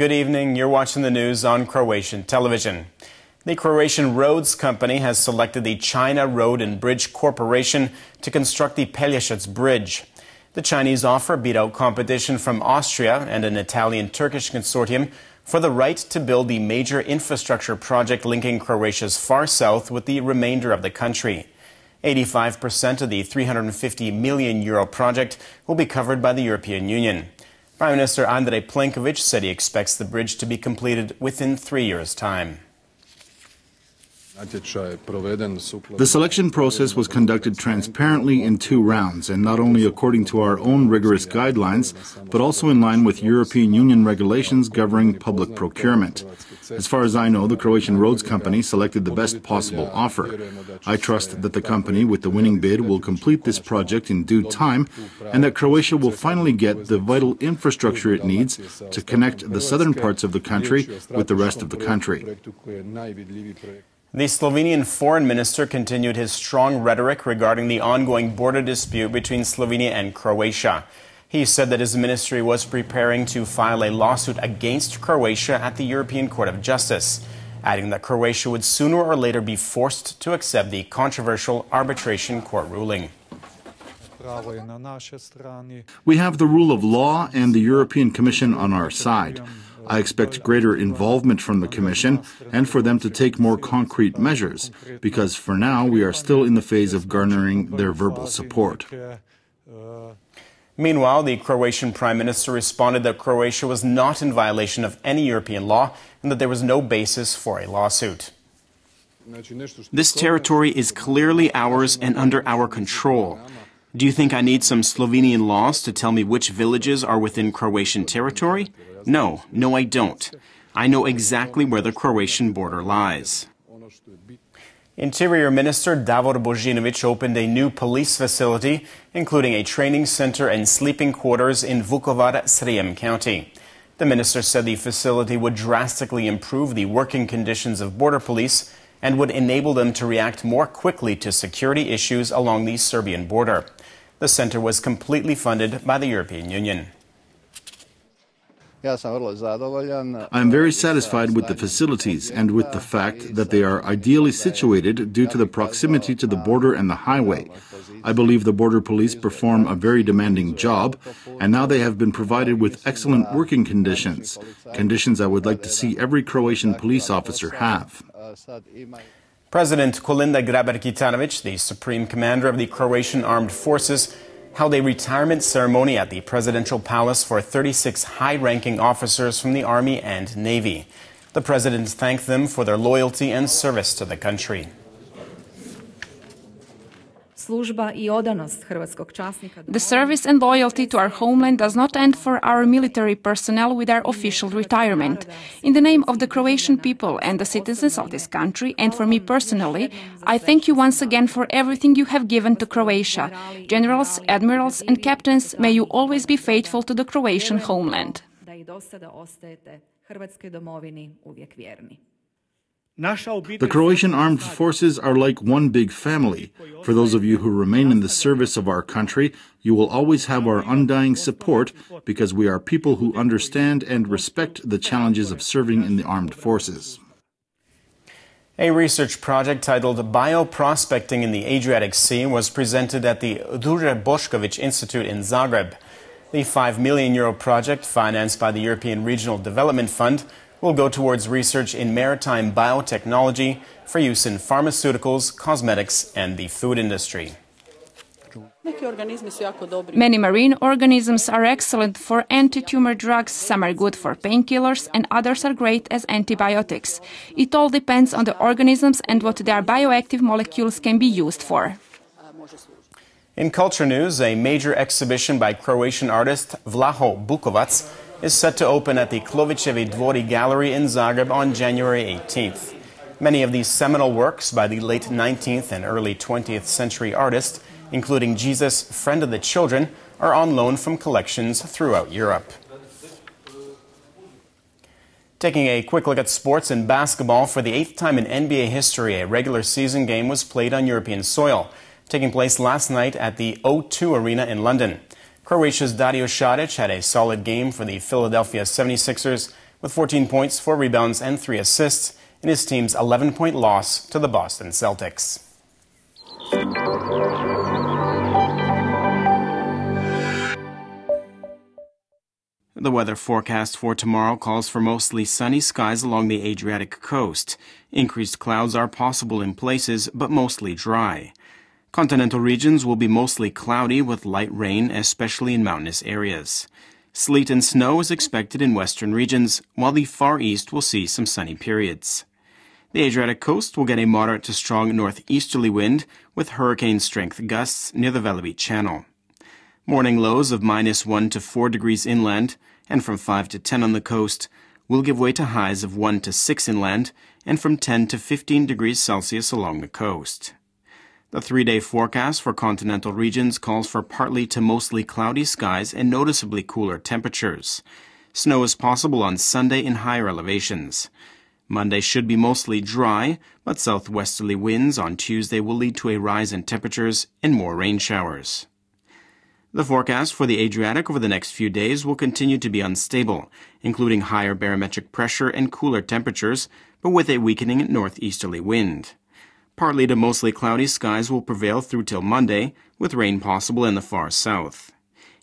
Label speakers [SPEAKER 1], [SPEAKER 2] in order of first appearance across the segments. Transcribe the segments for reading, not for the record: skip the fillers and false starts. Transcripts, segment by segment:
[SPEAKER 1] Good evening. You're watching the news on Croatian television. The Croatian Roads Company has selected the China Road and Bridge Corporation to construct the Pelješac Bridge. The Chinese offer beat out competition from Austria and an Italian-Turkish consortium for the right to build the major infrastructure project linking Croatia's far south with the remainder of the country. 85% of the €350 million project will be covered by the European Union. Prime Minister Andrej Plenković said he expects the bridge to be completed within 3 years' time.
[SPEAKER 2] The selection process was conducted transparently in 2 rounds, and not only according to our own rigorous guidelines, but also in line with European Union regulations governing public procurement. As far as I know, the Croatian Roads Company selected the best possible offer. I trust that the company with the winning bid will complete this project in due time, and that Croatia will finally get the vital infrastructure it needs to connect the southern parts of the country with the rest of the country.
[SPEAKER 1] The Slovenian foreign minister continued his strong rhetoric regarding the ongoing border dispute between Slovenia and Croatia. He said that his ministry was preparing to file a lawsuit against Croatia at the European Court of Justice, adding that Croatia would sooner or later be forced to accept the controversial arbitration court ruling.
[SPEAKER 2] We have the rule of law and the European Commission on our side. I expect greater involvement from the Commission and for them to take more concrete measures, because for now we are still in the phase of garnering their verbal support.
[SPEAKER 1] Meanwhile, the Croatian Prime Minister responded that Croatia was not in violation of any European law and that there was no basis for a lawsuit.
[SPEAKER 3] This territory is clearly ours and under our control. Do you think I need some Slovenian laws to tell me which villages are within Croatian territory? No, I don't. I know exactly where the Croatian border lies.
[SPEAKER 1] Interior Minister Davor Božinović opened a new police facility, including a training center and sleeping quarters in Vukovar-Srijem County. The minister said the facility would drastically improve the working conditions of border police and would enable them to react more quickly to security issues along the Serbian border. The center was completely funded by the European Union.
[SPEAKER 2] I am very satisfied with the facilities and with the fact that they are ideally situated due to the proximity to the border and the highway. I believe the border police perform a very demanding job, and now they have been provided with excellent working conditions, conditions I would like to see every Croatian police officer have.
[SPEAKER 1] President Kolinda Grabar-Kitarović, the Supreme Commander of the Croatian Armed Forces, held a retirement ceremony at the presidential palace for 36 high-ranking officers from the Army and Navy. The president thanked them for their loyalty and service to the country.
[SPEAKER 4] The service and loyalty to our homeland does not end for our military personnel with our official retirement. In the name of the Croatian people and the citizens of this country, and for me personally, I thank you once again for everything you have given to Croatia. Generals, admirals and captains, may you always be faithful to the Croatian homeland.
[SPEAKER 2] The Croatian armed forces are like one big family. For those of you who remain in the service of our country, you will always have our undying support because we are people who understand and respect the challenges of serving in the armed forces.
[SPEAKER 1] A research project titled Bioprospecting in the Adriatic Sea was presented at the Đure Bošković Institute in Zagreb. The €5 million project, financed by the European Regional Development Fund, will go towards research in maritime biotechnology for use in pharmaceuticals, cosmetics, and the food industry.
[SPEAKER 4] Many marine organisms are excellent for anti-tumor drugs, some are good for painkillers, and others are great as antibiotics. It all depends on the organisms and what their bioactive molecules can be used for.
[SPEAKER 1] In culture news, a major exhibition by Croatian artist Vlaho Bukovac is set to open at the Klovićevi Dvori Gallery in Zagreb on January 18th. Many of these seminal works by the late 19th and early 20th century artist, including Jesus, Friend of the Children, are on loan from collections throughout Europe. Taking a quick look at sports and basketball, for the 8th time in NBA history, a regular season game was played on European soil, taking place last night at the O2 Arena in London. Croatia's Dario Šarić had a solid game for the Philadelphia 76ers, with 14 points, 4 rebounds and 3 assists in his team's 11-point loss to the Boston Celtics.
[SPEAKER 3] The weather forecast for tomorrow calls for mostly sunny skies along the Adriatic coast. Increased clouds are possible in places, but mostly dry. Continental regions will be mostly cloudy with light rain, especially in mountainous areas. Sleet and snow is expected in western regions, while the far east will see some sunny periods. The Adriatic coast will get a moderate to strong northeasterly wind with hurricane-strength gusts near the Velebit Channel. Morning lows of -1 to 4 degrees inland and from 5 to 10 on the coast will give way to highs of 1 to 6 inland and from 10 to 15 degrees Celsius along the coast. The 3-day forecast for continental regions calls for partly to mostly cloudy skies and noticeably cooler temperatures. Snow is possible on Sunday in higher elevations. Monday should be mostly dry, but southwesterly winds on Tuesday will lead to a rise in temperatures and more rain showers. The forecast for the Adriatic over the next few days will continue to be unstable, including higher barometric pressure and cooler temperatures, but with a weakening northeasterly wind. Partly to mostly cloudy skies will prevail through till Monday, with rain possible in the far south.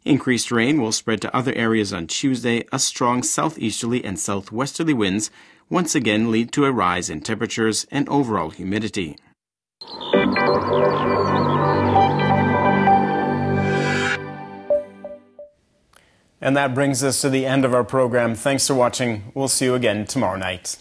[SPEAKER 3] Increased rain will spread to other areas on Tuesday as strong southeasterly and southwesterly winds once again lead to a rise in temperatures and overall humidity.
[SPEAKER 1] And that brings us to the end of our program. Thanks for watching. We'll see you again tomorrow night.